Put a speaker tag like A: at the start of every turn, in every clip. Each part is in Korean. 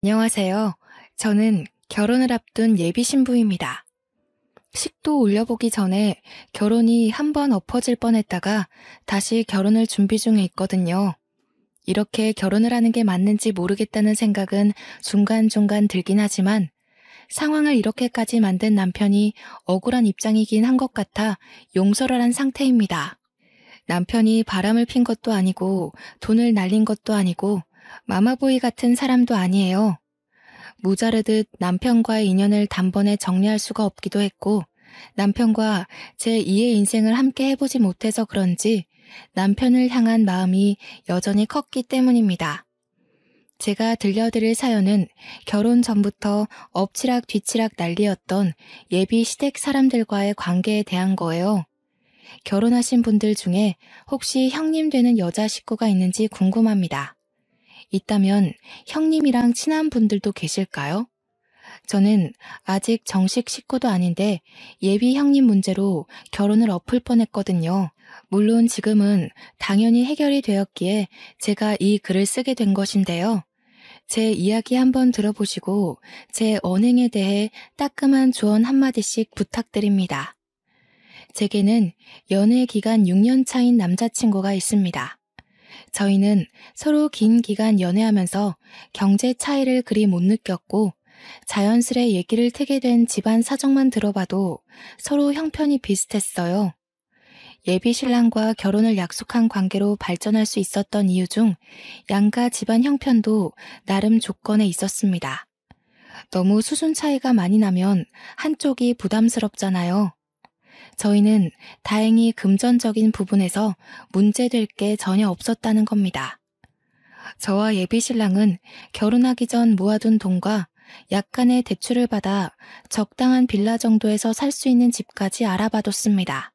A: 안녕하세요. 저는 결혼을 앞둔 예비 신부입니다. 식도 올려보기 전에 결혼이 한 번 엎어질 뻔했다가 다시 결혼을 준비 중에 있거든요. 이렇게 결혼을 하는 게 맞는지 모르겠다는 생각은 중간중간 들긴 하지만 상황을 이렇게까지 만든 남편이 억울한 입장이긴 한 것 같아 용서를 한 상태입니다. 남편이 바람을 핀 것도 아니고 돈을 날린 것도 아니고 마마보이 같은 사람도 아니에요. 모자르듯 남편과의 인연을 단번에 정리할 수가 없기도 했고 남편과 제 2의 인생을 함께 해보지 못해서 그런지 남편을 향한 마음이 여전히 컸기 때문입니다. 제가 들려드릴 사연은 결혼 전부터 엎치락 뒤치락 난리였던 예비 시댁 사람들과의 관계에 대한 거예요. 결혼하신 분들 중에 혹시 형님 되는 여자 식구가 있는지 궁금합니다. 있다면 형님이랑 친한 분들도 계실까요? 저는 아직 정식 식구도 아닌데 예비 형님 문제로 결혼을 엎을 뻔했거든요. 물론 지금은 당연히 해결이 되었기에 제가 이 글을 쓰게 된 것인데요. 제 이야기 한번 들어보시고 제 언행에 대해 따끔한 조언 한마디씩 부탁드립니다. 제게는 연애 기간 6년 차인 남자친구가 있습니다. 저희는 서로 긴 기간 연애하면서 경제 차이를 그리 못 느꼈고 자연스레 얘기를 트게 된 집안 사정만 들어봐도 서로 형편이 비슷했어요. 예비 신랑과 결혼을 약속한 관계로 발전할 수 있었던 이유 중 양가 집안 형편도 나름 조건에 있었습니다. 너무 수준 차이가 많이 나면 한쪽이 부담스럽잖아요. 저희는 다행히 금전적인 부분에서 문제될 게 전혀 없었다는 겁니다. 저와 예비 신랑은 결혼하기 전 모아둔 돈과 약간의 대출을 받아 적당한 빌라 정도에서 살 수 있는 집까지 알아봐뒀습니다.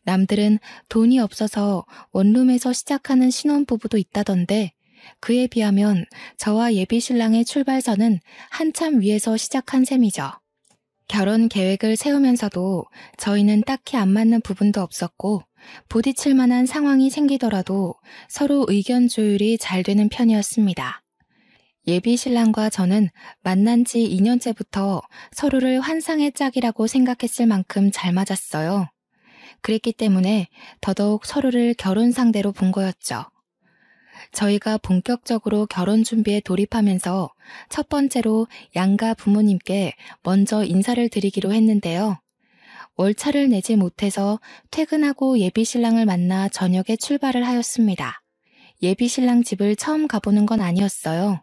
A: 남들은 돈이 없어서 원룸에서 시작하는 신혼부부도 있다던데 그에 비하면 저와 예비 신랑의 출발선은 한참 위에서 시작한 셈이죠. 결혼 계획을 세우면서도 저희는 딱히 안 맞는 부분도 없었고 부딪힐 만한 상황이 생기더라도 서로 의견 조율이 잘 되는 편이었습니다. 예비 신랑과 저는 만난 지 2년째부터 서로를 환상의 짝이라고 생각했을 만큼 잘 맞았어요. 그랬기 때문에 더더욱 서로를 결혼 상대로 본 거였죠. 저희가 본격적으로 결혼 준비에 돌입하면서 첫 번째로 양가 부모님께 먼저 인사를 드리기로 했는데요. 월차를 내지 못해서 퇴근하고 예비 신랑을 만나 저녁에 출발을 하였습니다. 예비 신랑 집을 처음 가보는 건 아니었어요.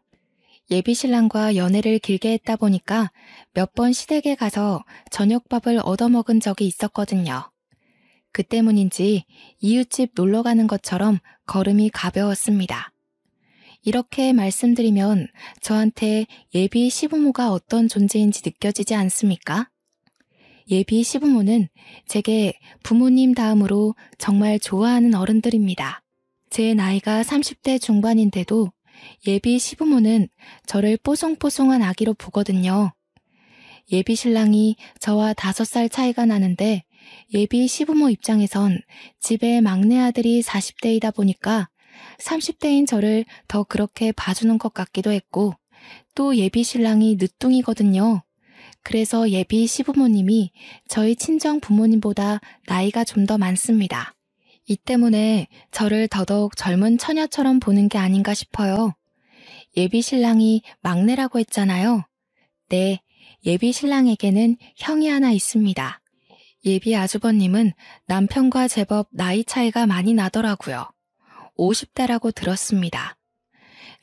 A: 예비 신랑과 연애를 길게 했다 보니까 몇 번 시댁에 가서 저녁밥을 얻어먹은 적이 있었거든요. 그 때문인지 이웃집 놀러 가는 것처럼 걸음이 가벼웠습니다. 이렇게 말씀드리면 저한테 예비 시부모가 어떤 존재인지 느껴지지 않습니까? 예비 시부모는 제게 부모님 다음으로 정말 좋아하는 어른들입니다. 제 나이가 30대 중반인데도 예비 시부모는 저를 뽀송뽀송한 아기로 보거든요. 예비 신랑이 저와 5살 차이가 나는데 예비 시부모 입장에선 집에 막내 아들이 40대이다 보니까 30대인 저를 더 그렇게 봐주는 것 같기도 했고 또 예비 신랑이 늦둥이거든요. 그래서 예비 시부모님이 저희 친정 부모님보다 나이가 좀 더 많습니다. 이 때문에 저를 더더욱 젊은 처녀처럼 보는 게 아닌가 싶어요. 예비 신랑이 막내라고 했잖아요. 네, 예비 신랑에게는 형이 하나 있습니다. 예비 아주버님은 남편과 제법 나이 차이가 많이 나더라고요. 50대라고 들었습니다.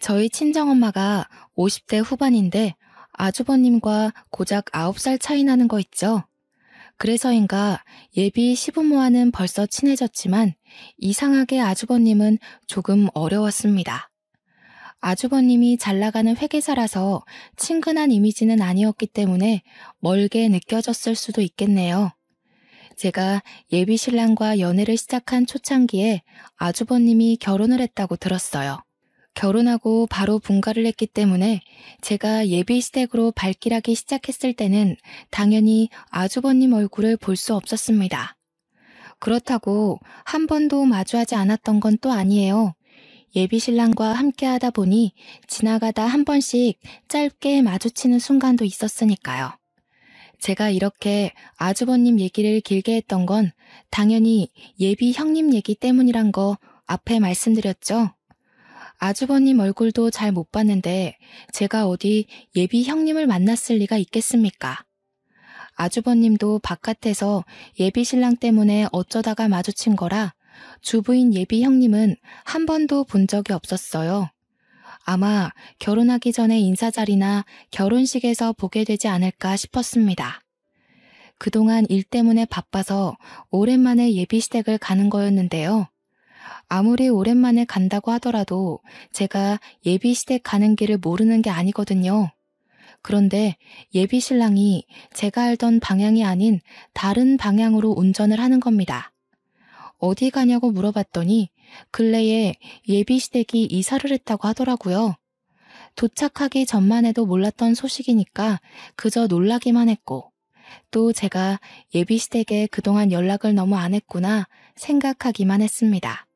A: 저희 친정엄마가 50대 후반인데 아주버님과 고작 9살 차이 나는 거 있죠. 그래서인가 예비 시부모와는 벌써 친해졌지만 이상하게 아주버님은 조금 어려웠습니다. 아주버님이 잘 나가는 회계사라서 친근한 이미지는 아니었기 때문에 멀게 느껴졌을 수도 있겠네요. 제가 예비 신랑과 연애를 시작한 초창기에 아주버님이 결혼을 했다고 들었어요. 결혼하고 바로 분가를 했기 때문에 제가 예비 시댁으로 발길하기 시작했을 때는 당연히 아주버님 얼굴을 볼 수 없었습니다. 그렇다고 한 번도 마주하지 않았던 건 또 아니에요. 예비 신랑과 함께 하다 보니 지나가다 한 번씩 짧게 마주치는 순간도 있었으니까요. 제가 이렇게 아주버님 얘기를 길게 했던 건 당연히 예비 형님 얘기 때문이란 거 앞에 말씀드렸죠. 아주버님 얼굴도 잘 못 봤는데 제가 어디 예비 형님을 만났을 리가 있겠습니까? 아주버님도 바깥에서 예비 신랑 때문에 어쩌다가 마주친 거라 주부인 예비 형님은 한 번도 본 적이 없었어요. 아마 결혼하기 전에 인사자리나 결혼식에서 보게 되지 않을까 싶었습니다. 그동안 일 때문에 바빠서 오랜만에 예비 시댁을 가는 거였는데요. 아무리 오랜만에 간다고 하더라도 제가 예비 시댁 가는 길을 모르는 게 아니거든요. 그런데 예비 신랑이 제가 알던 방향이 아닌 다른 방향으로 운전을 하는 겁니다. 어디 가냐고 물어봤더니 근래에 예비 시댁이 이사를 했다고 하더라고요. 도착하기 전만 해도 몰랐던 소식이니까 그저 놀라기만 했고 또 제가 예비 시댁에 그동안 연락을 너무 안 했구나 생각하기만 했습니다.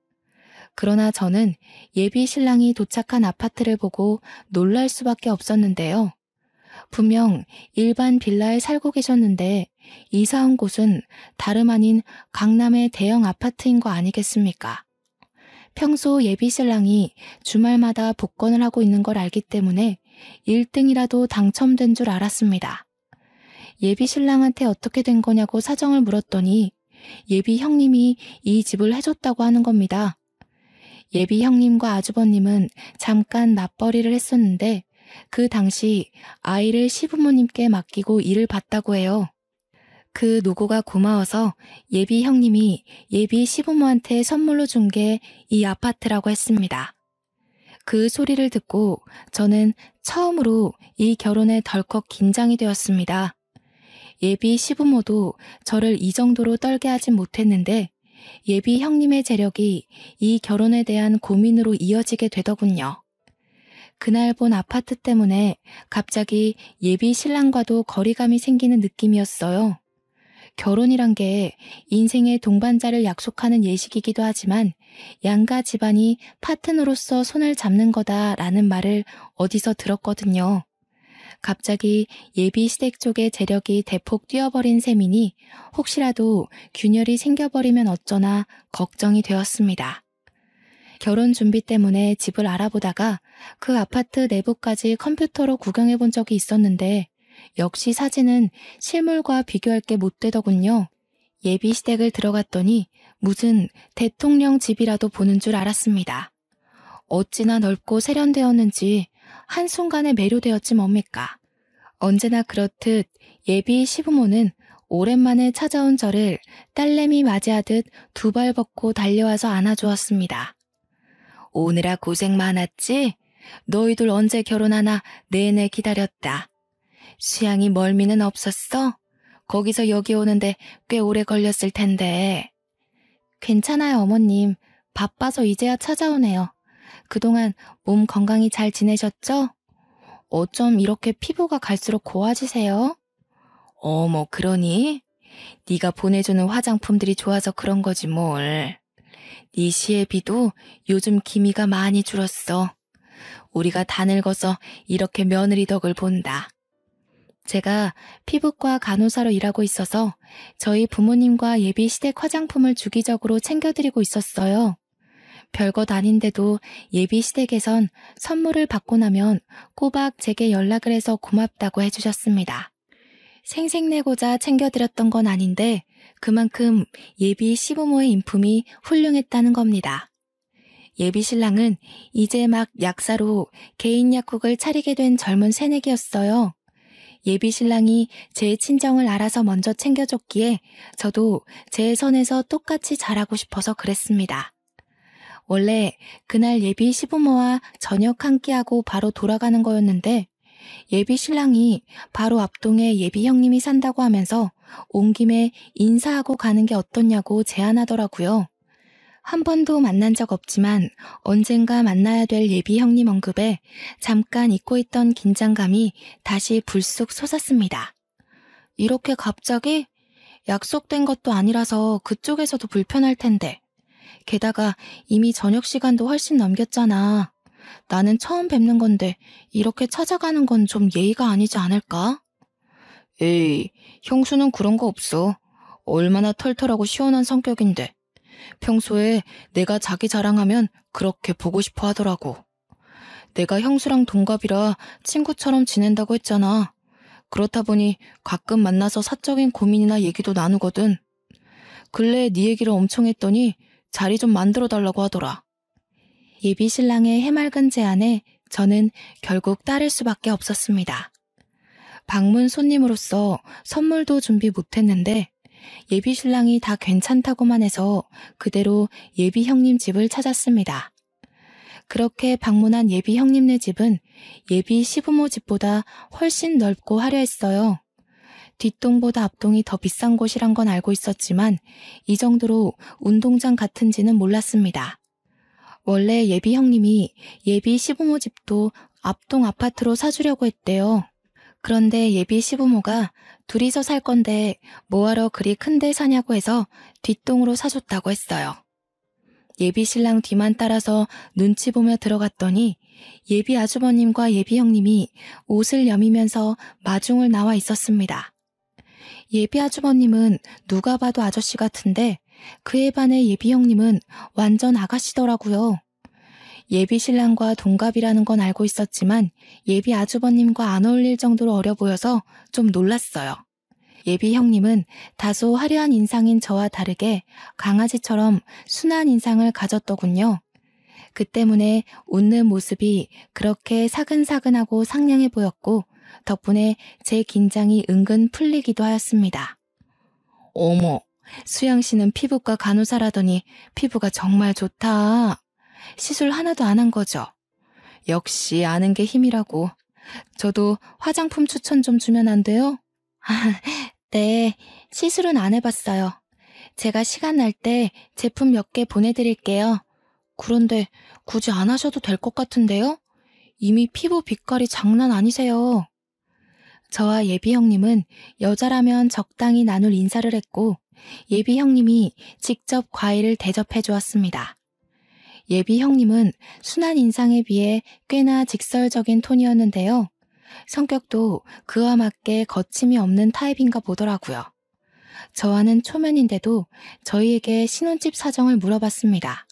A: 그러나 저는 예비 신랑이 도착한 아파트를 보고 놀랄 수밖에 없었는데요. 분명 일반 빌라에 살고 계셨는데 이사 온 곳은 다름 아닌 강남의 대형 아파트인 거 아니겠습니까? 평소 예비 신랑이 주말마다 복권을 하고 있는 걸 알기 때문에 1등이라도 당첨된 줄 알았습니다. 예비 신랑한테 어떻게 된 거냐고 사정을 물었더니 예비 형님이 이 집을 해줬다고 하는 겁니다. 예비 형님과 아주버님은 잠깐 맞벌이를 했었는데 그 당시 아이를 시부모님께 맡기고 일을 봤다고 해요. 그 노고가 고마워서 예비 형님이 예비 시부모한테 선물로 준 게 이 아파트라고 했습니다. 그 소리를 듣고 저는 처음으로 이 결혼에 덜컥 긴장이 되었습니다. 예비 시부모도 저를 이 정도로 떨게 하진 못했는데 예비 형님의 재력이 이 결혼에 대한 고민으로 이어지게 되더군요. 그날 본 아파트 때문에 갑자기 예비 신랑과도 거리감이 생기는 느낌이었어요. 결혼이란 게 인생의 동반자를 약속하는 예식이기도 하지만 양가 집안이 파트너로서 손을 잡는 거다라는 말을 어디서 들었거든요. 갑자기 예비 시댁 쪽의 재력이 대폭 뛰어버린 셈이니 혹시라도 균열이 생겨버리면 어쩌나 걱정이 되었습니다. 결혼 준비 때문에 집을 알아보다가 그 아파트 내부까지 컴퓨터로 구경해 본 적이 있었는데 역시 사진은 실물과 비교할 게 못 되더군요. 예비 시댁을 들어갔더니 무슨 대통령 집이라도 보는 줄 알았습니다. 어찌나 넓고 세련되었는지 한순간에 매료되었지 뭡니까. 언제나 그렇듯 예비 시부모는 오랜만에 찾아온 저를 딸내미 맞이하듯 두 발 벗고 달려와서 안아주었습니다. 오느라 고생 많았지? 너희들 언제 결혼하나 내내 기다렸다. 수양이 멀미는 없었어? 거기서 여기 오는데 꽤 오래 걸렸을 텐데. 괜찮아요, 어머님. 바빠서 이제야 찾아오네요. 그동안 몸 건강히 잘 지내셨죠? 어쩜 이렇게 피부가 갈수록 고와지세요? 어머, 그러니? 네가 보내주는 화장품들이 좋아서 그런 거지 뭘. 네 시애비도 요즘 기미가 많이 줄었어. 우리가 다 늙어서 이렇게 며느리 덕을 본다. 제가 피부과 간호사로 일하고 있어서 저희 부모님과 예비 시댁 화장품을 주기적으로 챙겨드리고 있었어요. 별것 아닌데도 예비 시댁에선 선물을 받고 나면 꼬박 제게 연락을 해서 고맙다고 해주셨습니다. 생색내고자 챙겨드렸던 건 아닌데 그만큼 예비 시부모의 인품이 훌륭했다는 겁니다. 예비 신랑은 이제 막 약사로 개인 약국을 차리게 된 젊은 새내기였어요. 예비 신랑이 제 친정을 알아서 먼저 챙겨줬기에 저도 제 선에서 똑같이 잘하고 싶어서 그랬습니다. 원래 그날 예비 시부모와 저녁 한 끼하고 바로 돌아가는 거였는데 예비 신랑이 바로 앞동에 예비 형님이 산다고 하면서 온 김에 인사하고 가는 게 어떻냐고 제안하더라고요. 한 번도 만난 적 없지만 언젠가 만나야 될 예비 형님 언급에 잠깐 잊고 있던 긴장감이 다시 불쑥 솟았습니다. 이렇게 갑자기? 약속된 것도 아니라서 그쪽에서도 불편할 텐데. 게다가 이미 저녁 시간도 훨씬 넘겼잖아. 나는 처음 뵙는 건데 이렇게 찾아가는 건 좀 예의가 아니지 않을까? 에이, 형수는 그런 거 없어. 얼마나 털털하고 시원한 성격인데. 평소에 내가 자기 자랑하면 그렇게 보고 싶어 하더라고. 내가 형수랑 동갑이라 친구처럼 지낸다고 했잖아. 그렇다 보니 가끔 만나서 사적인 고민이나 얘기도 나누거든. 근래에 네 얘기를 엄청 했더니 자리 좀 만들어 달라고 하더라. 예비 신랑의 해맑은 제안에 저는 결국 따를 수밖에 없었습니다. 방문 손님으로서 선물도 준비 못했는데 예비 신랑이 다 괜찮다고만 해서 그대로 예비 형님 집을 찾았습니다. 그렇게 방문한 예비 형님네 집은 예비 시부모 집보다 훨씬 넓고 화려했어요. 뒷동보다 앞동이 더 비싼 곳이란 건 알고 있었지만 이 정도로 운동장 같은지는 몰랐습니다. 원래 예비 형님이 예비 시부모 집도 앞동 아파트로 사주려고 했대요. 그런데 예비 시부모가 둘이서 살 건데 뭐하러 그리 큰데 사냐고 해서 뒷동으로 사줬다고 했어요. 예비 신랑 뒤만 따라서 눈치 보며 들어갔더니 예비 아주버님과 예비 형님이 옷을 여미면서 마중을 나와 있었습니다. 예비 아주버님은 누가 봐도 아저씨 같은데 그에 반해 예비 형님은 완전 아가씨더라고요. 예비 신랑과 동갑이라는 건 알고 있었지만 예비 아주버님과 안 어울릴 정도로 어려 보여서 좀 놀랐어요. 예비 형님은 다소 화려한 인상인 저와 다르게 강아지처럼 순한 인상을 가졌더군요. 그 때문에 웃는 모습이 그렇게 사근사근하고 상냥해 보였고 덕분에 제 긴장이 은근 풀리기도 하였습니다. 어머, 수영 씨는 피부과 간호사라더니 피부가 정말 좋다. 시술 하나도 안 한 거죠? 역시 아는 게 힘이라고. 저도 화장품 추천 좀 주면 안 돼요? 네, 시술은 안 해봤어요. 제가 시간 날 때 제품 몇 개 보내드릴게요. 그런데 굳이 안 하셔도 될 것 같은데요? 이미 피부 빛깔이 장난 아니세요. 저와 예비 형님은 여자라면 적당히 나눌 인사를 했고 예비 형님이 직접 과일을 대접해 주었습니다. 예비 형님은 순한 인상에 비해 꽤나 직설적인 톤이었는데요. 성격도 그와 맞게 거침이 없는 타입인가 보더라고요. 저와는 초면인데도 저희에게 신혼집 사정을 물어봤습니다.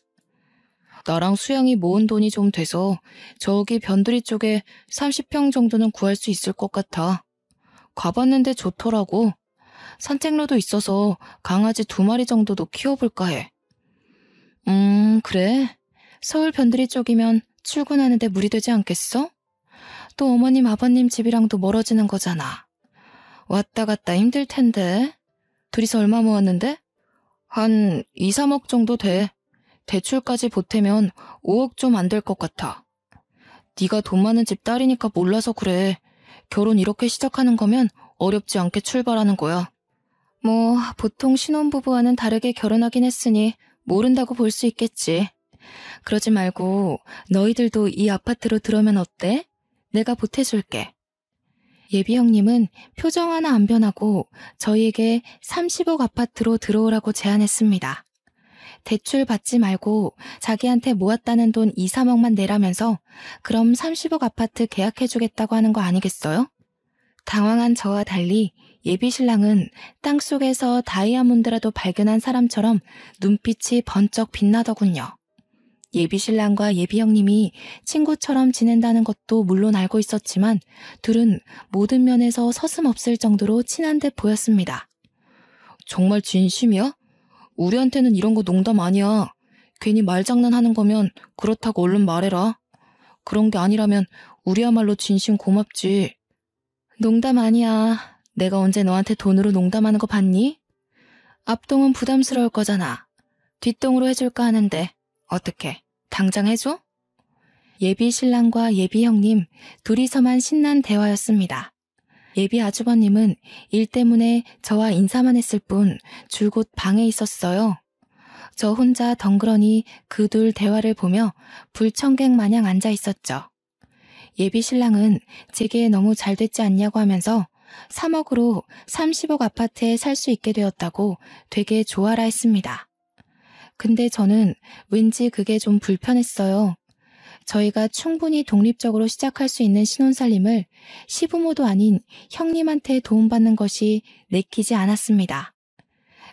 A: 나랑 수영이 모은 돈이 좀 돼서 저기 변두리 쪽에 30평 정도는 구할 수 있을 것 같아. 가봤는데 좋더라고. 산책로도 있어서 강아지 2마리 정도도 키워볼까 해. 그래? 서울 변두리 쪽이면 출근하는데 무리되지 않겠어? 또 어머님 아버님 집이랑도 멀어지는 거잖아. 왔다 갔다 힘들 텐데. 둘이서 얼마 모았는데? 한 2, 3억 정도 돼. 대출까지 보태면 5억 좀 안 될 것 같아. 네가 돈 많은 집 딸이니까 몰라서 그래. 결혼 이렇게 시작하는 거면 어렵지 않게 출발하는 거야. 뭐 보통 신혼부부와는 다르게 결혼하긴 했으니 모른다고 볼 수 있겠지. 그러지 말고 너희들도 이 아파트로 들어오면 어때? 내가 보태줄게. 예비 형님은 표정 하나 안 변하고 저희에게 30억 아파트로 들어오라고 제안했습니다. 대출 받지 말고 자기한테 모았다는 돈 2, 3억만 내라면서 그럼 30억 아파트 계약해주겠다고 하는 거 아니겠어요? 당황한 저와 달리 예비 신랑은 땅속에서 다이아몬드라도 발견한 사람처럼 눈빛이 번쩍 빛나더군요. 예비 신랑과 예비 형님이 친구처럼 지낸다는 것도 물론 알고 있었지만 둘은 모든 면에서 서슴없을 정도로 친한 듯 보였습니다. 정말 진심이야? 우리한테는 이런 거 농담 아니야. 괜히 말장난하는 거면 그렇다고 얼른 말해라. 그런 게 아니라면 우리야말로 진심 고맙지. 농담 아니야. 내가 언제 너한테 돈으로 농담하는 거 봤니? 앞동은 부담스러울 거잖아. 뒷동으로 해줄까 하는데 어떻게? 당장 해줘? 예비 신랑과 예비 형님 둘이서만 신난 대화였습니다. 예비 아주버님은 일 때문에 저와 인사만 했을 뿐 줄곧 방에 있었어요. 저 혼자 덩그러니 그 둘 대화를 보며 불청객 마냥 앉아 있었죠. 예비 신랑은 제게 너무 잘 됐지 않냐고 하면서 3억으로 30억 아파트에 살 수 있게 되었다고 되게 좋아라 했습니다. 근데 저는 왠지 그게 좀 불편했어요. 저희가 충분히 독립적으로 시작할 수 있는 신혼살림을 시부모도 아닌 형님한테 도움받는 것이 내키지 않았습니다.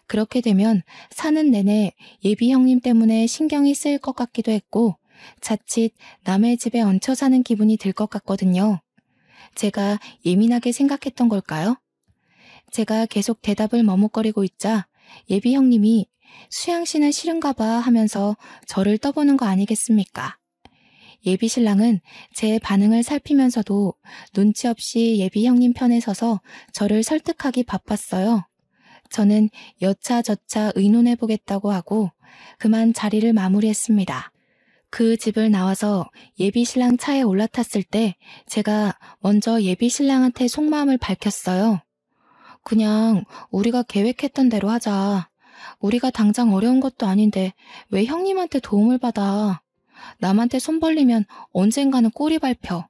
A: 그렇게 되면 사는 내내 예비 형님 때문에 신경이 쓰일 것 같기도 했고 자칫 남의 집에 얹혀 사는 기분이 들 것 같거든요. 제가 예민하게 생각했던 걸까요? 제가 계속 대답을 머뭇거리고 있자 예비 형님이 수양 씨는 싫은가 봐 하면서 저를 떠보는 거 아니겠습니까? 예비 신랑은 제 반응을 살피면서도 눈치 없이 예비 형님 편에 서서 저를 설득하기 바빴어요. 저는 여차저차 의논해보겠다고 하고 그만 자리를 마무리했습니다. 그 집을 나와서 예비 신랑 차에 올라탔을 때 제가 먼저 예비 신랑한테 속마음을 밝혔어요. 그냥 우리가 계획했던 대로 하자. 우리가 당장 어려운 것도 아닌데 왜 형님한테 도움을 받아. 남한테 손 벌리면 언젠가는 꼬리 밟혀.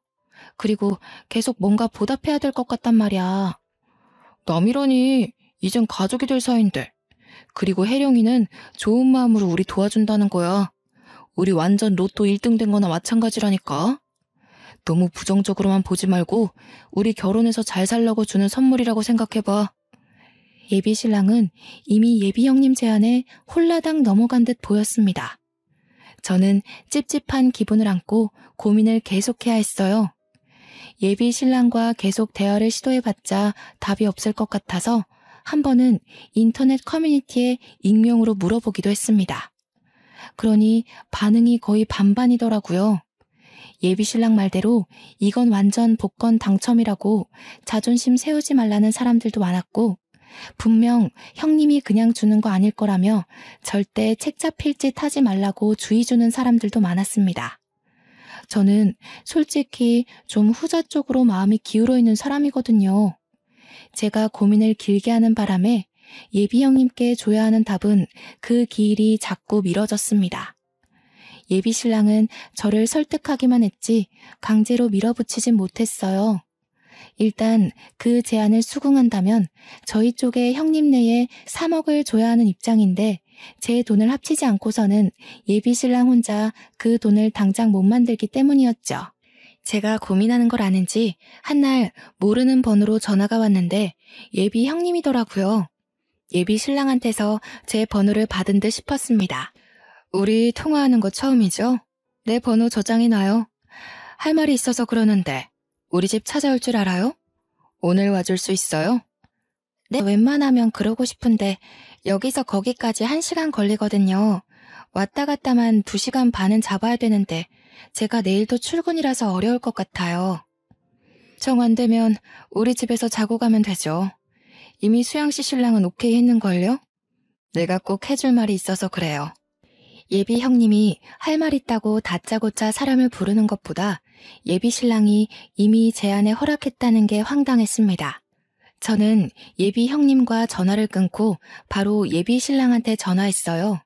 A: 그리고 계속 뭔가 보답해야 될 것 같단 말이야. 남이라니 이젠 가족이 될 사이인데. 그리고 혜령이는 좋은 마음으로 우리 도와준다는 거야. 우리 완전 로또 1등 된 거나 마찬가지라니까. 너무 부정적으로만 보지 말고 우리 결혼해서 잘 살려고 주는 선물이라고 생각해봐. 예비 신랑은 이미 예비 형님 제안에 홀라당 넘어간 듯 보였습니다. 저는 찝찝한 기분을 안고 고민을 계속해야 했어요. 예비 신랑과 계속 대화를 시도해봤자 답이 없을 것 같아서 한 번은 인터넷 커뮤니티에 익명으로 물어보기도 했습니다. 그러니 반응이 거의 반반이더라고요. 예비 신랑 말대로 이건 완전 복권 당첨이라고 자존심 세우지 말라는 사람들도 많았고 분명 형님이 그냥 주는 거 아닐 거라며 절대 책 잡힐 짓 하지 말라고 주의 주는 사람들도 많았습니다. 저는 솔직히 좀 후자 쪽으로 마음이 기울어 있는 사람이거든요. 제가 고민을 길게 하는 바람에 예비 형님께 줘야 하는 답은 그 기일이 자꾸 미뤄졌습니다. 예비 신랑은 저를 설득하기만 했지 강제로 밀어붙이진 못했어요. 일단 그 제안을 수긍한다면 저희 쪽에 형님 내에 3억을 줘야 하는 입장인데 제 돈을 합치지 않고서는 예비 신랑 혼자 그 돈을 당장 못 만들기 때문이었죠. 제가 고민하는 걸 아는지 한날 모르는 번호로 전화가 왔는데 예비 형님이더라고요. 예비 신랑한테서 제 번호를 받은 듯 싶었습니다. 우리 통화하는 거 처음이죠? 내 번호 저장해놔요. 할 말이 있어서 그러는데 우리 집 찾아올 줄 알아요? 오늘 와줄 수 있어요? 네, 웬만하면 그러고 싶은데 여기서 거기까지 1시간 걸리거든요. 왔다 갔다만 2시간 반은 잡아야 되는데 제가 내일도 출근이라서 어려울 것 같아요. 정 안 되면 우리 집에서 자고 가면 되죠. 이미 수양씨 신랑은 오케이 했는걸요? 내가 꼭 해줄 말이 있어서 그래요. 예비 형님이 할 말 있다고 다짜고짜 사람을 부르는 것보다 예비 신랑이 이미 제안에 허락했다는 게 황당했습니다. 저는 예비 형님과 전화를 끊고 바로 예비 신랑한테 전화했어요.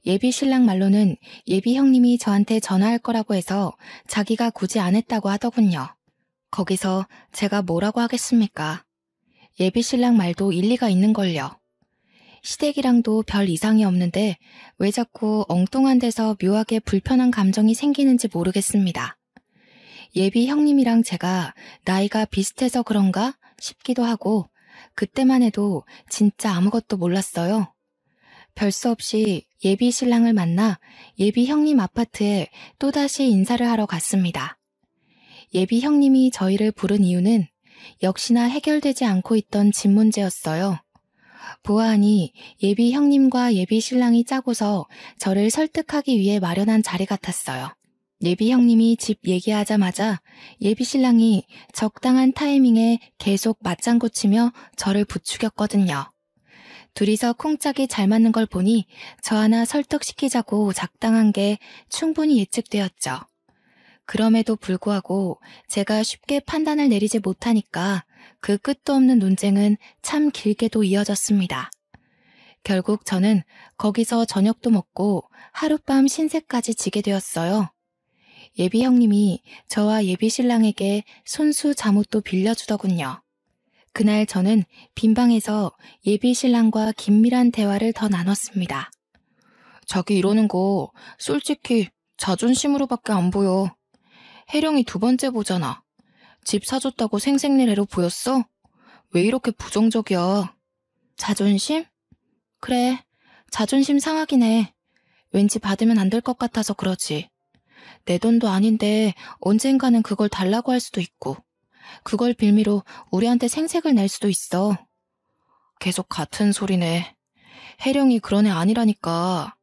A: 예비 신랑 말로는 예비 형님이 저한테 전화할 거라고 해서 자기가 굳이 안 했다고 하더군요. 거기서 제가 뭐라고 하겠습니까? 예비 신랑 말도 일리가 있는걸요. 시댁이랑도 별 이상이 없는데 왜 자꾸 엉뚱한 데서 묘하게 불편한 감정이 생기는지 모르겠습니다. 예비 형님이랑 제가 나이가 비슷해서 그런가 싶기도 하고 그때만 해도 진짜 아무것도 몰랐어요. 별 수 없이 예비 신랑을 만나 예비 형님 아파트에 또다시 인사를 하러 갔습니다. 예비 형님이 저희를 부른 이유는 역시나 해결되지 않고 있던 집 문제였어요. 보아하니 예비 형님과 예비 신랑이 짜고서 저를 설득하기 위해 마련한 자리 같았어요. 예비 형님이 집 얘기하자마자 예비 신랑이 적당한 타이밍에 계속 맞장구 치며 저를 부추겼거든요. 둘이서 쿵짝이 잘 맞는 걸 보니 저 하나 설득시키자고 작당한 게 충분히 예측되었죠. 그럼에도 불구하고 제가 쉽게 판단을 내리지 못하니까 그 끝도 없는 논쟁은 참 길게도 이어졌습니다. 결국 저는 거기서 저녁도 먹고 하룻밤 신세까지 지게 되었어요. 예비 형님이 저와 예비 신랑에게 손수 잠옷도 빌려주더군요. 그날 저는 빈방에서 예비 신랑과 긴밀한 대화를 더 나눴습니다. 자기 이러는 거 솔직히 자존심으로밖에 안 보여. 혜령이 두 번째 보잖아. 집 사줬다고 생색내래로 보였어? 왜 이렇게 부정적이야? 자존심? 그래, 자존심 상하긴 해. 왠지 받으면 안 될 것 같아서 그러지. 내 돈도 아닌데 언젠가는 그걸 달라고 할 수도 있고, 그걸 빌미로 우리한테 생색을 낼 수도 있어. 계속 같은 소리네. 혜령이 그런 애 아니라니까.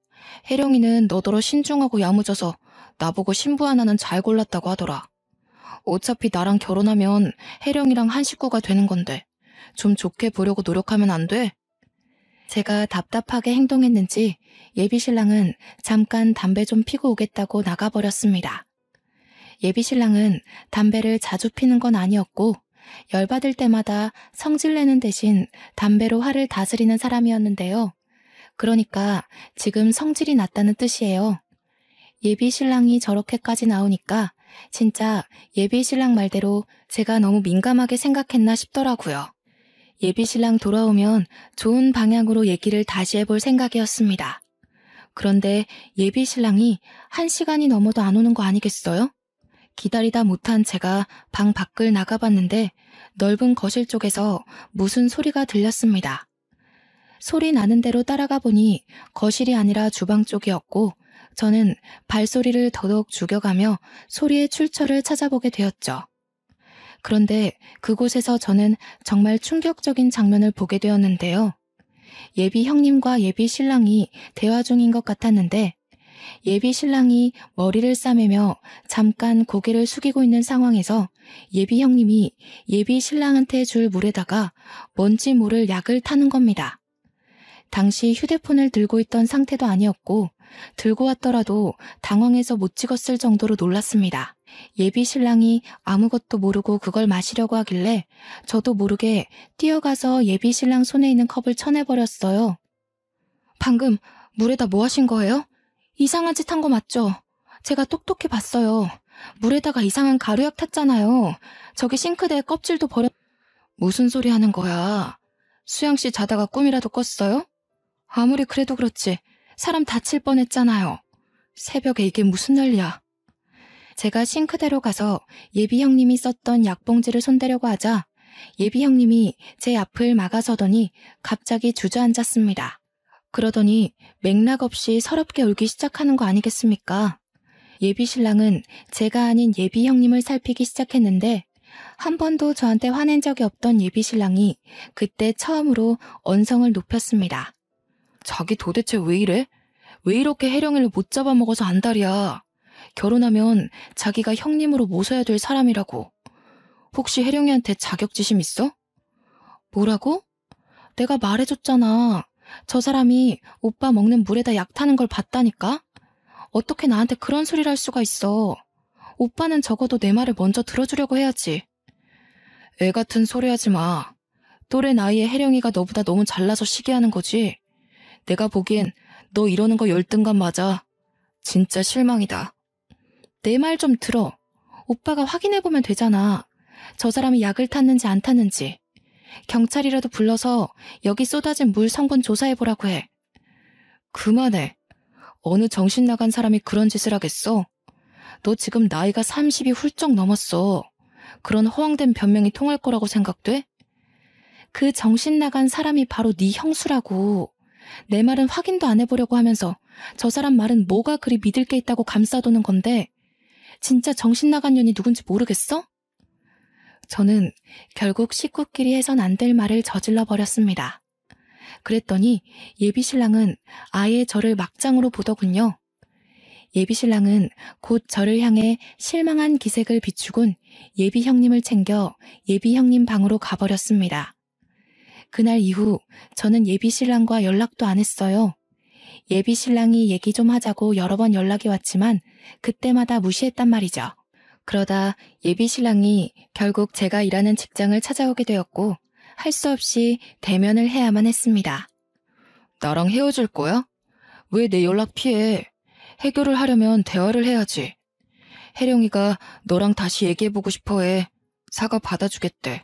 A: 혜령이는 너더러 신중하고 야무져서 나보고 신부 하나는 잘 골랐다고 하더라. 어차피 나랑 결혼하면 혜령이랑 한 식구가 되는 건데 좀 좋게 보려고 노력하면 안 돼? 제가 답답하게 행동했는지 예비신랑은 잠깐 담배 좀 피고 오겠다고 나가버렸습니다. 예비신랑은 담배를 자주 피는 건 아니었고 열받을 때마다 성질내는 대신 담배로 화를 다스리는 사람이었는데요. 그러니까 지금 성질이 났다는 뜻이에요. 예비신랑이 저렇게까지 나오니까 진짜 예비신랑 말대로 제가 너무 민감하게 생각했나 싶더라고요. 예비신랑 돌아오면 좋은 방향으로 얘기를 다시 해볼 생각이었습니다. 그런데 예비신랑이 1시간이 넘어도 안 오는 거 아니겠어요? 기다리다 못한 제가 방 밖을 나가봤는데 넓은 거실 쪽에서 무슨 소리가 들렸습니다. 소리 나는 대로 따라가 보니 거실이 아니라 주방 쪽이었고 저는 발소리를 더더욱 죽여가며 소리의 출처를 찾아보게 되었죠. 그런데 그곳에서 저는 정말 충격적인 장면을 보게 되었는데요. 예비 형님과 예비 신랑이 대화 중인 것 같았는데 예비 신랑이 머리를 싸매며 잠깐 고개를 숙이고 있는 상황에서 예비 형님이 예비 신랑한테 줄 물에다가 뭔지 모를 약을 타는 겁니다. 당시 휴대폰을 들고 있던 상태도 아니었고 들고 왔더라도 당황해서 못 찍었을 정도로 놀랐습니다. 예비 신랑이 아무것도 모르고 그걸 마시려고 하길래 저도 모르게 뛰어가서 예비 신랑 손에 있는 컵을 쳐내버렸어요. 방금 물에다 뭐 하신 거예요? 이상한 짓 한 거 맞죠? 제가 똑똑히 봤어요. 물에다가 이상한 가루약 탔잖아요. 저기 싱크대에 껍질도 버려... 무슨 소리 하는 거야? 수영씨 자다가 꿈이라도 꿨어요? 아무리 그래도 그렇지 사람 다칠 뻔했잖아요. 새벽에 이게 무슨 난리야. 제가 싱크대로 가서 예비 형님이 썼던 약봉지를 손대려고 하자 예비 형님이 제 앞을 막아서더니 갑자기 주저앉았습니다. 그러더니 맥락 없이 서럽게 울기 시작하는 거 아니겠습니까? 예비 신랑은 제가 아닌 예비 형님을 살피기 시작했는데 한 번도 저한테 화낸 적이 없던 예비 신랑이 그때 처음으로 언성을 높였습니다. 자기 도대체 왜 이래? 왜 이렇게 혜령이를 못 잡아먹어서 안달이야? 결혼하면 자기가 형님으로 모셔야 될 사람이라고. 혹시 혜령이한테 자격지심 있어? 뭐라고? 내가 말해줬잖아. 저 사람이 오빠 먹는 물에다 약 타는 걸 봤다니까? 어떻게 나한테 그런 소리를 할 수가 있어. 오빠는 적어도 내 말을 먼저 들어주려고 해야지. 애 같은 소리 하지 마. 또래 나이에 혜령이가 너보다 너무 잘나서 시기하는 거지. 내가 보기엔 너 이러는 거 열등감 맞아. 진짜 실망이다. 내 말 좀 들어. 오빠가 확인해보면 되잖아. 저 사람이 약을 탔는지 안 탔는지. 경찰이라도 불러서 여기 쏟아진 물 성분 조사해보라고 해. 그만해. 어느 정신 나간 사람이 그런 짓을 하겠어? 너 지금 나이가 30이 훌쩍 넘었어. 그런 허황된 변명이 통할 거라고 생각돼? 그 정신 나간 사람이 바로 네 형수라고. 내 말은 확인도 안 해보려고 하면서 저 사람 말은 뭐가 그리 믿을 게 있다고 감싸도는 건데 진짜 정신 나간 년이 누군지 모르겠어? 저는 결국 식구끼리 해선 안 될 말을 저질러 버렸습니다. 그랬더니 예비 신랑은 아예 저를 막장으로 보더군요. 예비 신랑은 곧 저를 향해 실망한 기색을 비추곤 예비 형님을 챙겨 예비 형님 방으로 가버렸습니다. 그날 이후 저는 예비 신랑과 연락도 안 했어요. 예비 신랑이 얘기 좀 하자고 여러 번 연락이 왔지만 그때마다 무시했단 말이죠. 그러다 예비 신랑이 결국 제가 일하는 직장을 찾아오게 되었고 할 수 없이 대면을 해야만 했습니다. 나랑 헤어질 거야? 왜 내 연락 피해? 해결을 하려면 대화를 해야지. 혜령이가 너랑 다시 얘기해보고 싶어해. 사과 받아주겠대.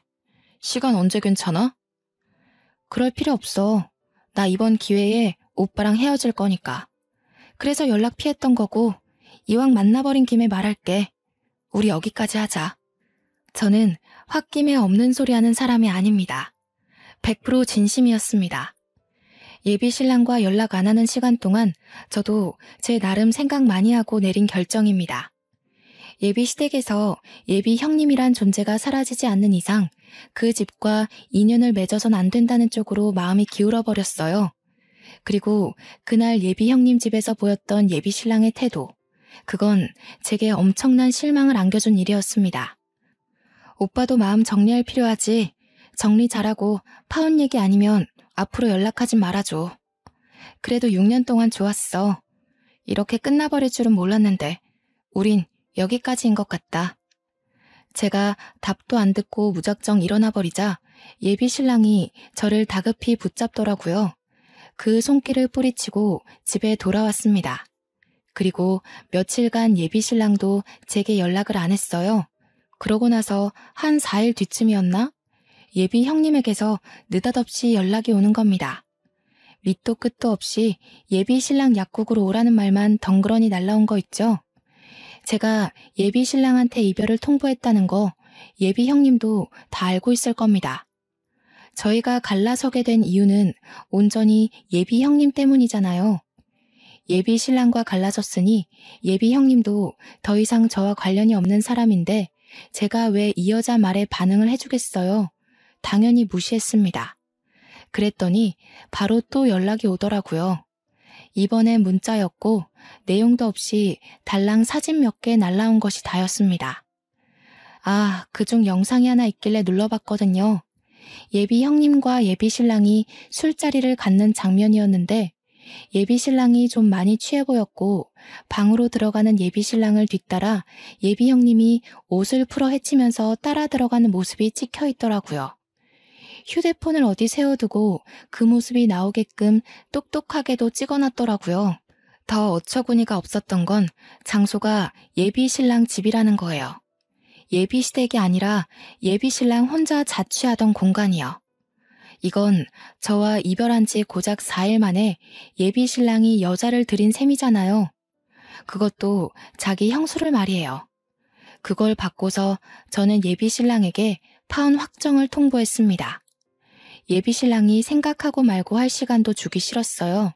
A: 시간 언제 괜찮아? 그럴 필요 없어. 나 이번 기회에 오빠랑 헤어질 거니까. 그래서 연락 피했던 거고, 이왕 만나버린 김에 말할게. 우리 여기까지 하자. 저는 홧김에 없는 소리 하는 사람이 아닙니다. 100% 진심이었습니다. 예비 신랑과 연락 안 하는 시간 동안 저도 제 나름 생각 많이 하고 내린 결정입니다. 예비 시댁에서 예비 형님이란 존재가 사라지지 않는 이상 그 집과 인연을 맺어선 안 된다는 쪽으로 마음이 기울어 버렸어요. 그리고 그날 예비 형님 집에서 보였던 예비 신랑의 태도, 그건 제게 엄청난 실망을 안겨준 일이었습니다. 오빠도 마음 정리할 필요하지. 정리 잘하고 파혼 얘기 아니면 앞으로 연락하지 말아줘. 그래도 6년 동안 좋았어. 이렇게 끝나버릴 줄은 몰랐는데 우린 여기까지인 것 같다. 제가 답도 안 듣고 무작정 일어나 버리자 예비 신랑이 저를 다급히 붙잡더라고요. 그 손길을 뿌리치고 집에 돌아왔습니다. 그리고 며칠간 예비 신랑도 제게 연락을 안 했어요. 그러고 나서 한 4일 뒤쯤이었나? 예비 형님에게서 느닷없이 연락이 오는 겁니다. 밑도 끝도 없이 예비 신랑 약국으로 오라는 말만 덩그러니 날라온 거 있죠? 제가 예비 신랑한테 이별을 통보했다는 거 예비 형님도 다 알고 있을 겁니다. 저희가 갈라서게 된 이유는 온전히 예비 형님 때문이잖아요. 예비 신랑과 갈라졌으니 예비 형님도 더 이상 저와 관련이 없는 사람인데 제가 왜 이 여자 말에 반응을 해주겠어요? 당연히 무시했습니다. 그랬더니 바로 또 연락이 오더라고요. 이번엔 문자였고 내용도 없이 달랑 사진 몇 개 날라온 것이 다였습니다. 아, 그중 영상이 하나 있길래 눌러봤거든요. 예비 형님과 예비 신랑이 술자리를 갖는 장면이었는데 예비 신랑이 좀 많이 취해 보였고 방으로 들어가는 예비 신랑을 뒤따라 예비 형님이 옷을 풀어 헤치면서 따라 들어가는 모습이 찍혀 있더라고요. 휴대폰을 어디 세워두고 그 모습이 나오게끔 똑똑하게도 찍어놨더라고요. 더 어처구니가 없었던 건 장소가 예비 신랑 집이라는 거예요. 예비 시댁이 아니라 예비 신랑 혼자 자취하던 공간이요. 이건 저와 이별한 지 고작 4일 만에 예비 신랑이 여자를 들인 셈이잖아요. 그것도 자기 형수를 말이에요. 그걸 받고서 저는 예비 신랑에게 파혼 확정을 통보했습니다. 예비 신랑이 생각하고 말고 할 시간도 주기 싫었어요.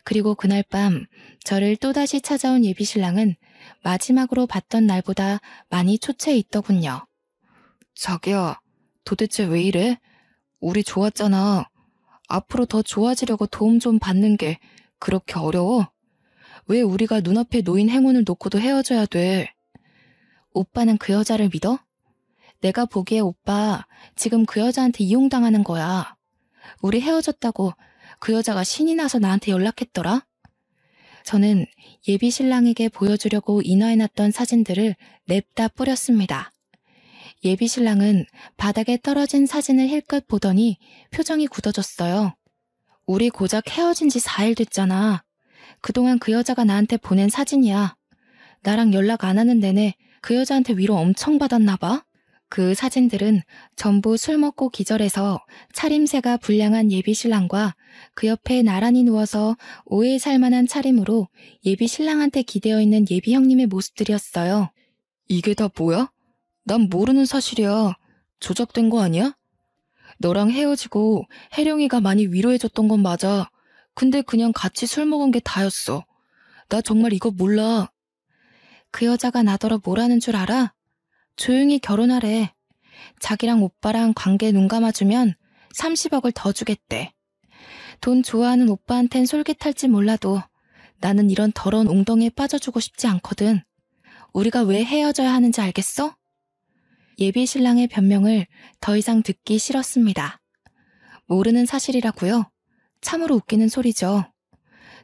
A: 그리고 그날 밤 저를 또다시 찾아온 예비 신랑은 마지막으로 봤던 날보다 많이 초췌해 있더군요. 자기야, 도대체 왜 이래? 우리 좋았잖아. 앞으로 더 좋아지려고 도움 좀 받는 게 그렇게 어려워? 왜 우리가 눈앞에 놓인 행운을 놓고도 헤어져야 돼? 오빠는 그 여자를 믿어? 내가 보기에 오빠 지금 그 여자한테 이용당하는 거야. 우리 헤어졌다고 그 여자가 신이 나서 나한테 연락했더라? 저는 예비 신랑에게 보여주려고 인화해놨던 사진들을 냅다 뿌렸습니다. 예비 신랑은 바닥에 떨어진 사진을 힐끗 보더니 표정이 굳어졌어요. 우리 고작 헤어진 지 4일 됐잖아. 그동안 그 여자가 나한테 보낸 사진이야. 나랑 연락 안 하는 내내 그 여자한테 위로 엄청 받았나 봐. 그 사진들은 전부 술 먹고 기절해서 차림새가 불량한 예비 신랑과 그 옆에 나란히 누워서 오해 살만한 차림으로 예비 신랑한테 기대어 있는 예비 형님의 모습들이었어요. 이게 다 뭐야? 난 모르는 사실이야. 조작된 거 아니야? 너랑 헤어지고 혜령이가 많이 위로해줬던 건 맞아. 근데 그냥 같이 술 먹은 게 다였어. 나 정말 이거 몰라. 그 여자가 나더러 뭐라는 줄 알아? 조용히 결혼하래. 자기랑 오빠랑 관계 눈 감아주면 30억을 더 주겠대. 돈 좋아하는 오빠한텐 솔깃할지 몰라도 나는 이런 더러운 웅덩이에 빠져주고 싶지 않거든. 우리가 왜 헤어져야 하는지 알겠어? 예비 신랑의 변명을 더 이상 듣기 싫었습니다. 모르는 사실이라고요? 참으로 웃기는 소리죠.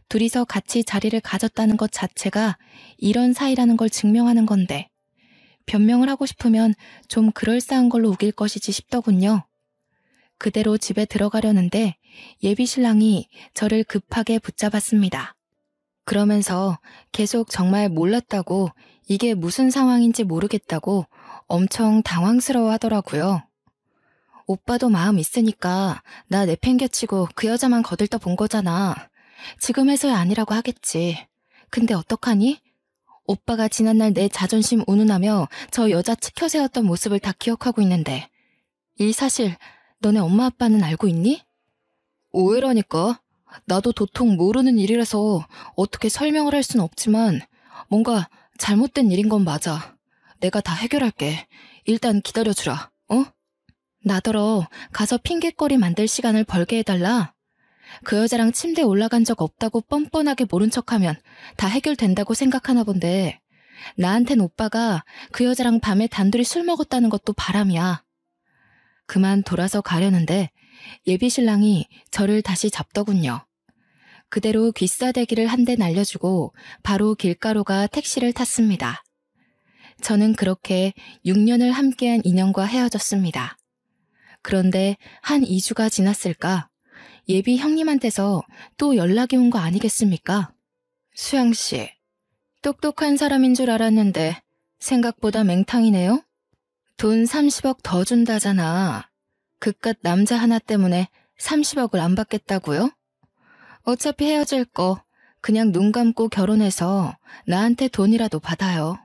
A: 둘이서 같이 자리를 가졌다는 것 자체가 이런 사이라는 걸 증명하는 건데 변명을 하고 싶으면 좀 그럴싸한 걸로 우길 것이지 싶더군요. 그대로 집에 들어가려는데 예비 신랑이 저를 급하게 붙잡았습니다. 그러면서 계속 정말 몰랐다고 이게 무슨 상황인지 모르겠다고 엄청 당황스러워 하더라고요. 오빠도 마음 있으니까 나 내팽개치고 그 여자만 거들떠 본 거잖아. 지금에서야 아니라고 하겠지. 근데 어떡하니? 오빠가 지난날 내 자존심 운운하며 저 여자 치켜 세웠던 모습을 다 기억하고 있는데 이 사실 너네 엄마 아빠는 알고 있니? 오해라니까. 나도 도통 모르는 일이라서 어떻게 설명을 할 순 없지만 뭔가 잘못된 일인 건 맞아. 내가 다 해결할게. 일단 기다려주라. 어? 나더러 가서 핑곗거리 만들 시간을 벌게 해달라. 그 여자랑 침대에 올라간 적 없다고 뻔뻔하게 모른 척하면 다 해결된다고 생각하나 본데 나한텐 오빠가 그 여자랑 밤에 단둘이 술 먹었다는 것도 바람이야. 그만 돌아서 가려는데 예비신랑이 저를 다시 잡더군요. 그대로 귀싸대기를 한 대 날려주고 바로 길가로가 택시를 탔습니다. 저는 그렇게 6년을 함께한 인연과 헤어졌습니다. 그런데 한 2주가 지났을까 예비 형님한테서 또 연락이 온 거 아니겠습니까? 수양씨, 똑똑한 사람인 줄 알았는데 생각보다 맹탕이네요? 돈 30억 더 준다잖아. 그깟 남자 하나 때문에 30억을 안 받겠다고요? 어차피 헤어질 거 그냥 눈 감고 결혼해서 나한테 돈이라도 받아요.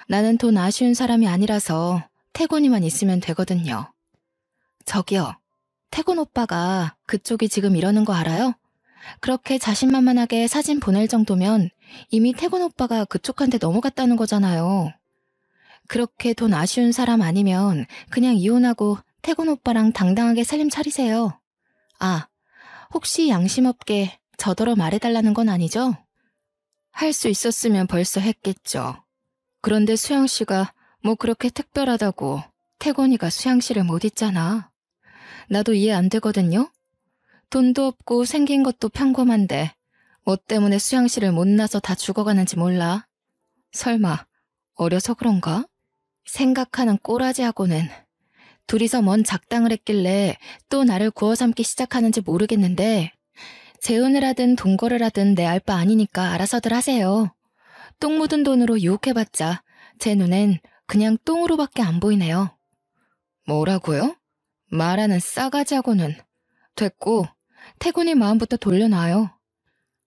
A: 나는 돈 아쉬운 사람이 아니라서 태곤이만 있으면 되거든요. 저기요, 태곤 오빠가 그쪽이 지금 이러는 거 알아요? 그렇게 자신만만하게 사진 보낼 정도면 이미 태곤 오빠가 그쪽한테 넘어갔다는 거잖아요. 그렇게 돈 아쉬운 사람 아니면 그냥 이혼하고 태곤 오빠랑 당당하게 살림 차리세요. 아, 혹시 양심 없게 저더러 말해달라는 건 아니죠? 할 수 있었으면 벌써 했겠죠. 그런데 수양씨가 뭐 그렇게 특별하다고 태곤이가 수양씨를 못 잊잖아. 나도 이해 안 되거든요? 돈도 없고 생긴 것도 평범한데 뭐 때문에 수양씨를 못나서 다 죽어가는지 몰라. 설마 어려서 그런가? 생각하는 꼬라지하고는 둘이서 뭔 작당을 했길래 또 나를 구워 삼기 시작하는지 모르겠는데 재혼을 하든 동거를 하든 내 알 바 아니니까 알아서들 하세요. 똥 묻은 돈으로 유혹해봤자 제 눈엔 그냥 똥으로밖에 안 보이네요. 뭐라고요? 말하는 싸가지하고는. 됐고 태곤이 마음부터 돌려놔요.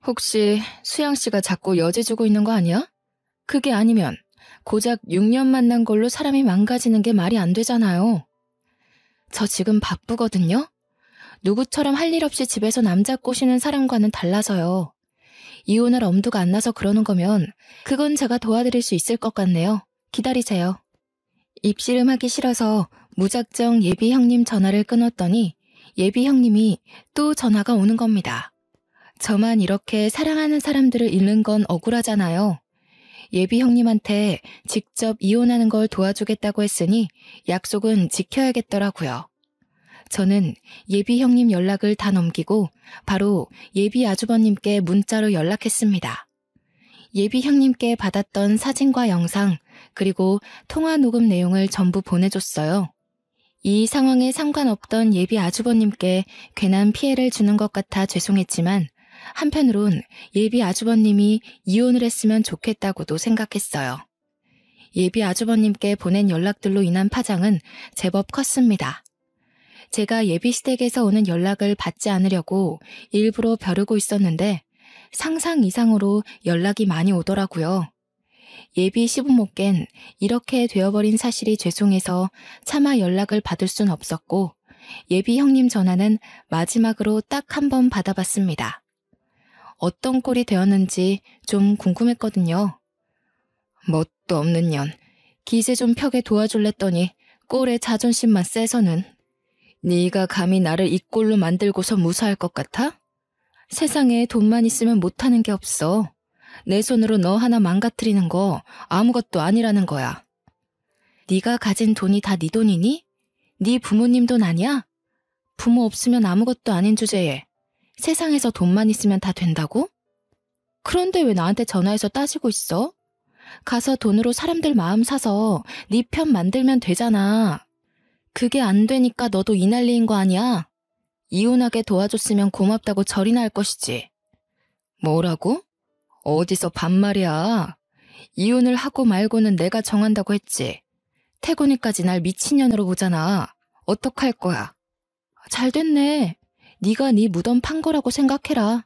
A: 혹시 수양씨가 자꾸 여지 주고 있는 거 아니야? 그게 아니면 고작 6년 만난 걸로 사람이 망가지는 게 말이 안 되잖아요. 저 지금 바쁘거든요? 누구처럼 할 일 없이 집에서 남자 꼬시는 사람과는 달라서요. 이혼할 엄두가 안 나서 그러는 거면 그건 제가 도와드릴 수 있을 것 같네요. 기다리세요. 입씨름하기 싫어서 무작정 예비 형님 전화를 끊었더니 예비 형님이 또 전화가 오는 겁니다. 저만 이렇게 사랑하는 사람들을 잃는 건 억울하잖아요. 예비 형님한테 직접 이혼하는 걸 도와주겠다고 했으니 약속은 지켜야겠더라고요. 저는 예비 형님 연락을 다 넘기고 바로 예비 아주버님께 문자로 연락했습니다. 예비 형님께 받았던 사진과 영상 그리고 통화 녹음 내용을 전부 보내줬어요. 이 상황에 상관없던 예비 아주버님께 괜한 피해를 주는 것 같아 죄송했지만 한편으론 예비 아주버님이 이혼을 했으면 좋겠다고도 생각했어요. 예비 아주버님께 보낸 연락들로 인한 파장은 제법 컸습니다. 제가 예비 시댁에서 오는 연락을 받지 않으려고 일부러 벼르고 있었는데 상상 이상으로 연락이 많이 오더라고요. 예비 시부모께는 이렇게 되어버린 사실이 죄송해서 차마 연락을 받을 순 없었고 예비 형님 전화는 마지막으로 딱 한 번 받아봤습니다. 어떤 꼴이 되었는지 좀 궁금했거든요. 뭣도 없는 년, 기세 좀 펴게 도와줄랬더니 꼴에 자존심만 세서는. 네가 감히 나를 이 꼴로 만들고서 무사할 것 같아? 세상에 돈만 있으면 못하는 게 없어. 내 손으로 너 하나 망가뜨리는 거 아무것도 아니라는 거야. 네가 가진 돈이 다 네 돈이니? 네 부모님 돈 아니야? 부모 없으면 아무것도 아닌 주제에 세상에서 돈만 있으면 다 된다고? 그런데 왜 나한테 전화해서 따지고 있어? 가서 돈으로 사람들 마음 사서 네 편 만들면 되잖아. 그게 안 되니까 너도 이 난리인 거 아니야? 이혼하게 도와줬으면 고맙다고 절이나 할 것이지. 뭐라고? 어디서 반말이야. 이혼을 하고 말고는 내가 정한다고 했지. 태곤이까지 날 미친년으로 보잖아. 어떡할 거야? 잘 됐네. 네가 네 무덤 판 거라고 생각해라.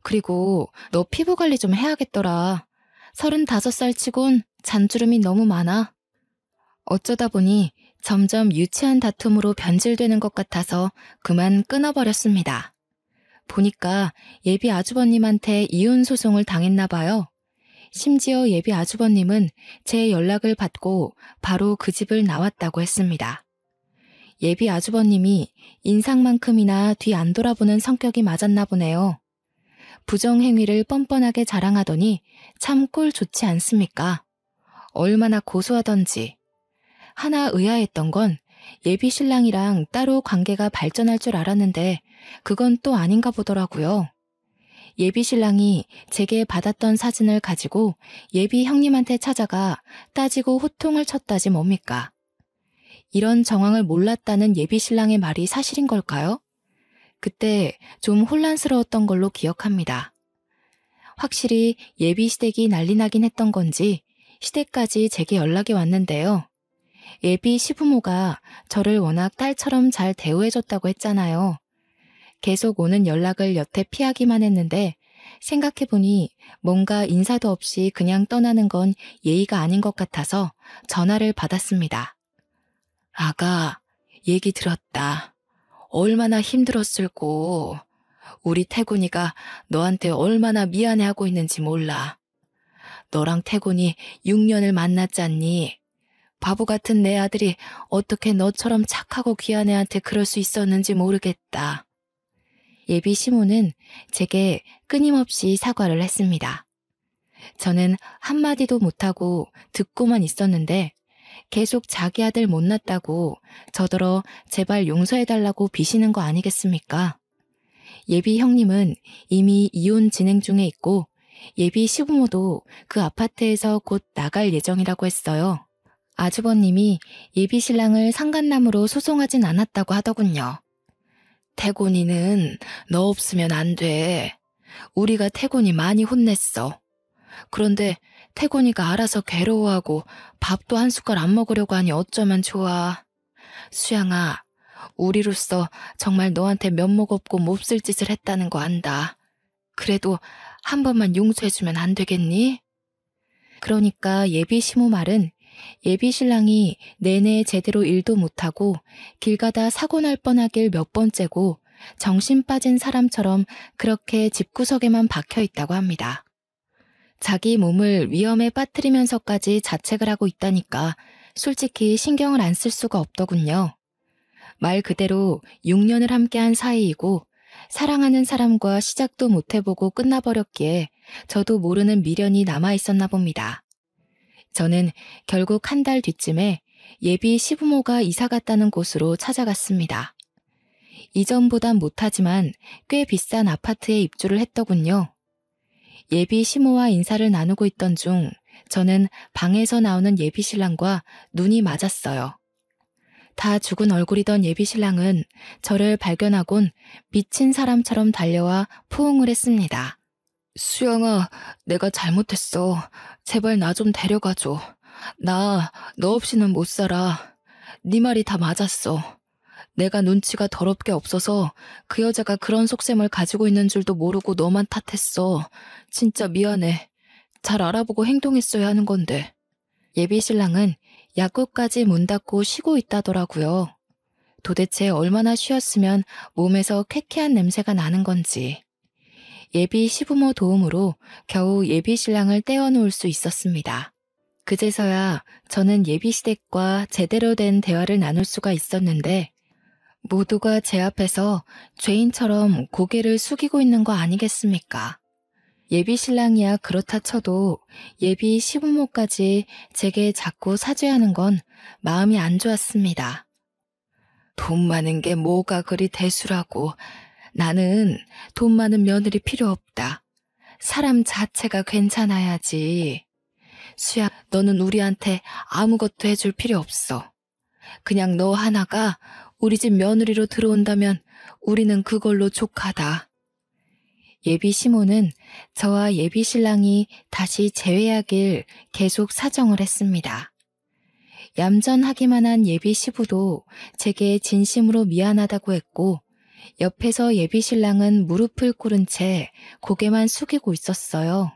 A: 그리고 너 피부 관리 좀 해야겠더라. 35살 치곤 잔주름이 너무 많아. 어쩌다 보니 점점 유치한 다툼으로 변질되는 것 같아서 그만 끊어버렸습니다. 보니까 예비 아주버님한테 이혼 소송을 당했나 봐요. 심지어 예비 아주버님은 제 연락을 받고 바로 그 집을 나왔다고 했습니다. 예비 아주버님이 인상만큼이나 뒤 안 돌아보는 성격이 맞았나 보네요. 부정행위를 뻔뻔하게 자랑하더니 참 꼴 좋지 않습니까? 얼마나 고소하던지. 하나 의아했던 건 예비 신랑이랑 따로 관계가 발전할 줄 알았는데 그건 또 아닌가 보더라고요. 예비 신랑이 제게 받았던 사진을 가지고 예비 형님한테 찾아가 따지고 호통을 쳤다지 뭡니까? 이런 정황을 몰랐다는 예비 신랑의 말이 사실인 걸까요? 그때 좀 혼란스러웠던 걸로 기억합니다. 확실히 예비 시댁이 난리 나긴 했던 건지 시댁까지 제게 연락이 왔는데요. 예비 시부모가 저를 워낙 딸처럼 잘 대우해줬다고 했잖아요. 계속 오는 연락을 여태 피하기만 했는데 생각해보니 뭔가 인사도 없이 그냥 떠나는 건 예의가 아닌 것 같아서 전화를 받았습니다. 아가, 얘기 들었다. 얼마나 힘들었을꼬. 우리 태곤이가 너한테 얼마나 미안해하고 있는지 몰라. 너랑 태곤이 6년을 만났잖니. 바보 같은 내 아들이 어떻게 너처럼 착하고 귀한 애한테 그럴 수 있었는지 모르겠다. 예비 시모는 제게 끊임없이 사과를 했습니다. 저는 한마디도 못하고 듣고만 있었는데 계속 자기 아들 못났다고 저더러 제발 용서해달라고 비시는 거 아니겠습니까? 예비 형님은 이미 이혼 진행 중에 있고 예비 시부모도 그 아파트에서 곧 나갈 예정이라고 했어요. 아주버님이 예비 신랑을 상간남으로 소송하진 않았다고 하더군요. 태곤이는 너 없으면 안 돼. 우리가 태곤이 많이 혼냈어. 그런데 태곤이가 알아서 괴로워하고 밥도 한 숟갈 안 먹으려고 하니 어쩌면 좋아. 수양아, 우리로서 정말 너한테 면목 없고 몹쓸 짓을 했다는 거 안다. 그래도 한 번만 용서해주면 안 되겠니? 그러니까 예비 시모 말은 예비 신랑이 내내 제대로 일도 못하고 길 가다 사고 날 뻔하길 몇 번째고 정신 빠진 사람처럼 그렇게 집구석에만 박혀 있다고 합니다. 자기 몸을 위험에 빠뜨리면서까지 자책을 하고 있다니까 솔직히 신경을 안 쓸 수가 없더군요. 말 그대로 6년을 함께한 사이이고 사랑하는 사람과 시작도 못 해보고 끝나버렸기에 저도 모르는 미련이 남아있었나 봅니다. 저는 결국 한 달 뒤쯤에 예비 시부모가 이사 갔다는 곳으로 찾아갔습니다. 이전보단 못하지만 꽤 비싼 아파트에 입주를 했더군요. 예비 시모와 인사를 나누고 있던 중 저는 방에서 나오는 예비 신랑과 눈이 맞았어요. 다 죽은 얼굴이던 예비 신랑은 저를 발견하곤 미친 사람처럼 달려와 포옹을 했습니다. 수영아, 내가 잘못했어. 제발 나 좀 데려가줘. 나 너 없이는 못 살아. 네 말이 다 맞았어. 내가 눈치가 더럽게 없어서 그 여자가 그런 속셈을 가지고 있는 줄도 모르고 너만 탓했어. 진짜 미안해. 잘 알아보고 행동했어야 하는 건데. 예비 신랑은 약국까지 문 닫고 쉬고 있다더라고요. 도대체 얼마나 쉬었으면 몸에서 쾌쾌한 냄새가 나는 건지. 예비 시부모 도움으로 겨우 예비 신랑을 떼어놓을 수 있었습니다. 그제서야 저는 예비 시댁과 제대로 된 대화를 나눌 수가 있었는데 모두가 제 앞에서 죄인처럼 고개를 숙이고 있는 거 아니겠습니까? 예비 신랑이야 그렇다 쳐도 예비 시부모까지 제게 자꾸 사죄하는 건 마음이 안 좋았습니다. 돈 많은 게 뭐가 그리 대수라고. 나는 돈 많은 며느리 필요 없다. 사람 자체가 괜찮아야지. 수야, 너는 우리한테 아무것도 해줄 필요 없어. 그냥 너 하나가 우리 집 며느리로 들어온다면 우리는 그걸로 족하다. 예비 시모는 저와 예비 신랑이 다시 재회하길 계속 사정을 했습니다. 얌전하기만 한 예비 시부도 제게 진심으로 미안하다고 했고 옆에서 예비 신랑은 무릎을 꿇은 채 고개만 숙이고 있었어요.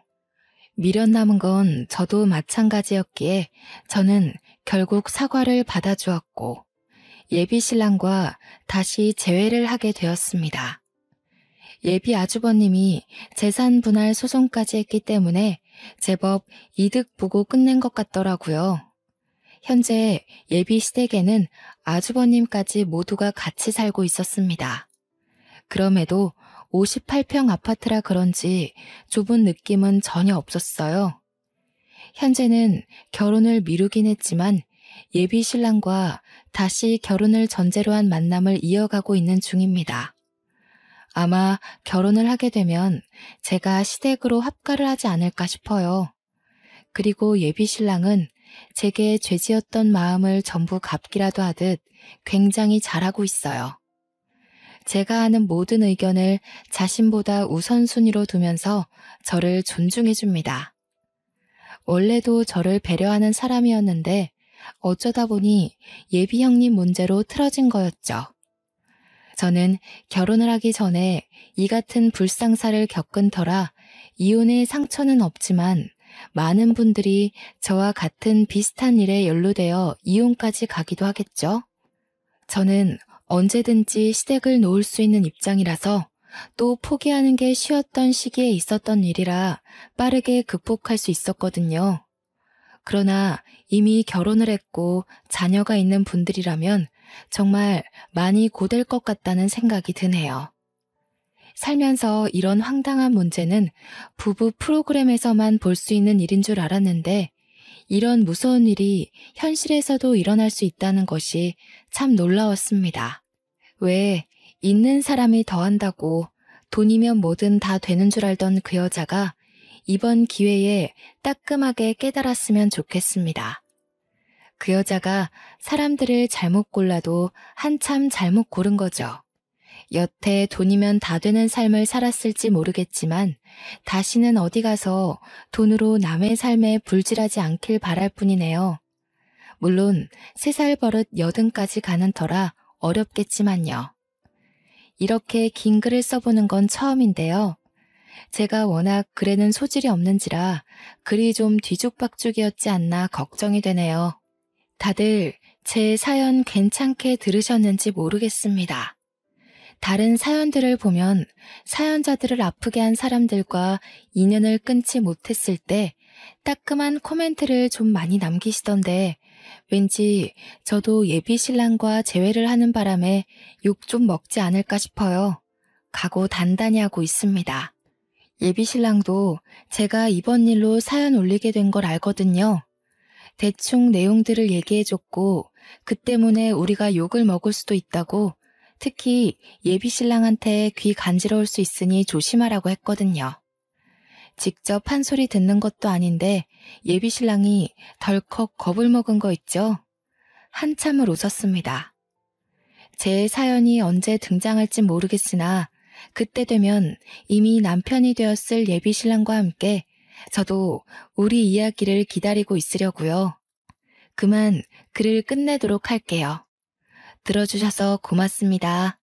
A: 미련 남은 건 저도 마찬가지였기에 저는 결국 사과를 받아주었고 예비 신랑과 다시 재회를 하게 되었습니다. 예비 아주버님이 재산 분할 소송까지 했기 때문에 제법 이득 보고 끝낸 것 같더라고요. 현재 예비 시댁에는 아주버님까지 모두가 같이 살고 있었습니다. 그럼에도 58평 아파트라 그런지 좁은 느낌은 전혀 없었어요. 현재는 결혼을 미루긴 했지만 예비 신랑과 다시 결혼을 전제로 한 만남을 이어가고 있는 중입니다. 아마 결혼을 하게 되면 제가 시댁으로 합가를 하지 않을까 싶어요. 그리고 예비 신랑은 제게 죄지었던 마음을 전부 갚기라도 하듯 굉장히 잘하고 있어요. 제가 하는 모든 의견을 자신보다 우선순위로 두면서 저를 존중해 줍니다. 원래도 저를 배려하는 사람이었는데 어쩌다 보니 예비 형님 문제로 틀어진 거였죠. 저는 결혼을 하기 전에 이 같은 불상사를 겪은 터라 이혼의 상처는 없지만 많은 분들이 저와 같은 비슷한 일에 연루되어 이혼까지 가기도 하겠죠. 저는 언제든지 시댁을 놓을 수 있는 입장이라서 또 포기하는 게 쉬웠던 시기에 있었던 일이라 빠르게 극복할 수 있었거든요. 그러나 이미 결혼을 했고 자녀가 있는 분들이라면 정말 많이 고될 것 같다는 생각이 드네요. 살면서 이런 황당한 문제는 부부 프로그램에서만 볼 수 있는 일인 줄 알았는데 이런 무서운 일이 현실에서도 일어날 수 있다는 것이 참 놀라웠습니다. 왜 있는 사람이 더 한다고 돈이면 뭐든 다 되는 줄 알던 그 여자가 이번 기회에 따끔하게 깨달았으면 좋겠습니다. 그 여자가 사람들을 잘못 골라도 한참 잘못 고른 거죠. 여태 돈이면 다 되는 삶을 살았을지 모르겠지만 다시는 어디 가서 돈으로 남의 삶에 불질하지 않길 바랄 뿐이네요. 물론 3살 버릇 80까지 가는 터라 어렵겠지만요. 이렇게 긴 글을 써보는 건 처음인데요. 제가 워낙 글에는 소질이 없는지라 글이 좀 뒤죽박죽이었지 않나 걱정이 되네요. 다들 제 사연 괜찮게 들으셨는지 모르겠습니다. 다른 사연들을 보면 사연자들을 아프게 한 사람들과 인연을 끊지 못했을 때 따끔한 코멘트를 좀 많이 남기시던데 왠지 저도 예비 신랑과 재회를 하는 바람에 욕 좀 먹지 않을까 싶어요. 각오 단단히 하고 있습니다. 예비 신랑도 제가 이번 일로 사연 올리게 된 걸 알거든요. 대충 내용들을 얘기해줬고 그 때문에 우리가 욕을 먹을 수도 있다고 특히 예비 신랑한테 귀 간지러울 수 있으니 조심하라고 했거든요. 직접 한 소리 듣는 것도 아닌데 예비 신랑이 덜컥 겁을 먹은 거 있죠? 한참을 웃었습니다. 제 사연이 언제 등장할지 모르겠으나 그때 되면 이미 남편이 되었을 예비 신랑과 함께 저도 우리 이야기를 기다리고 있으려고요. 그만 글을 끝내도록 할게요. 들어주셔서 고맙습니다.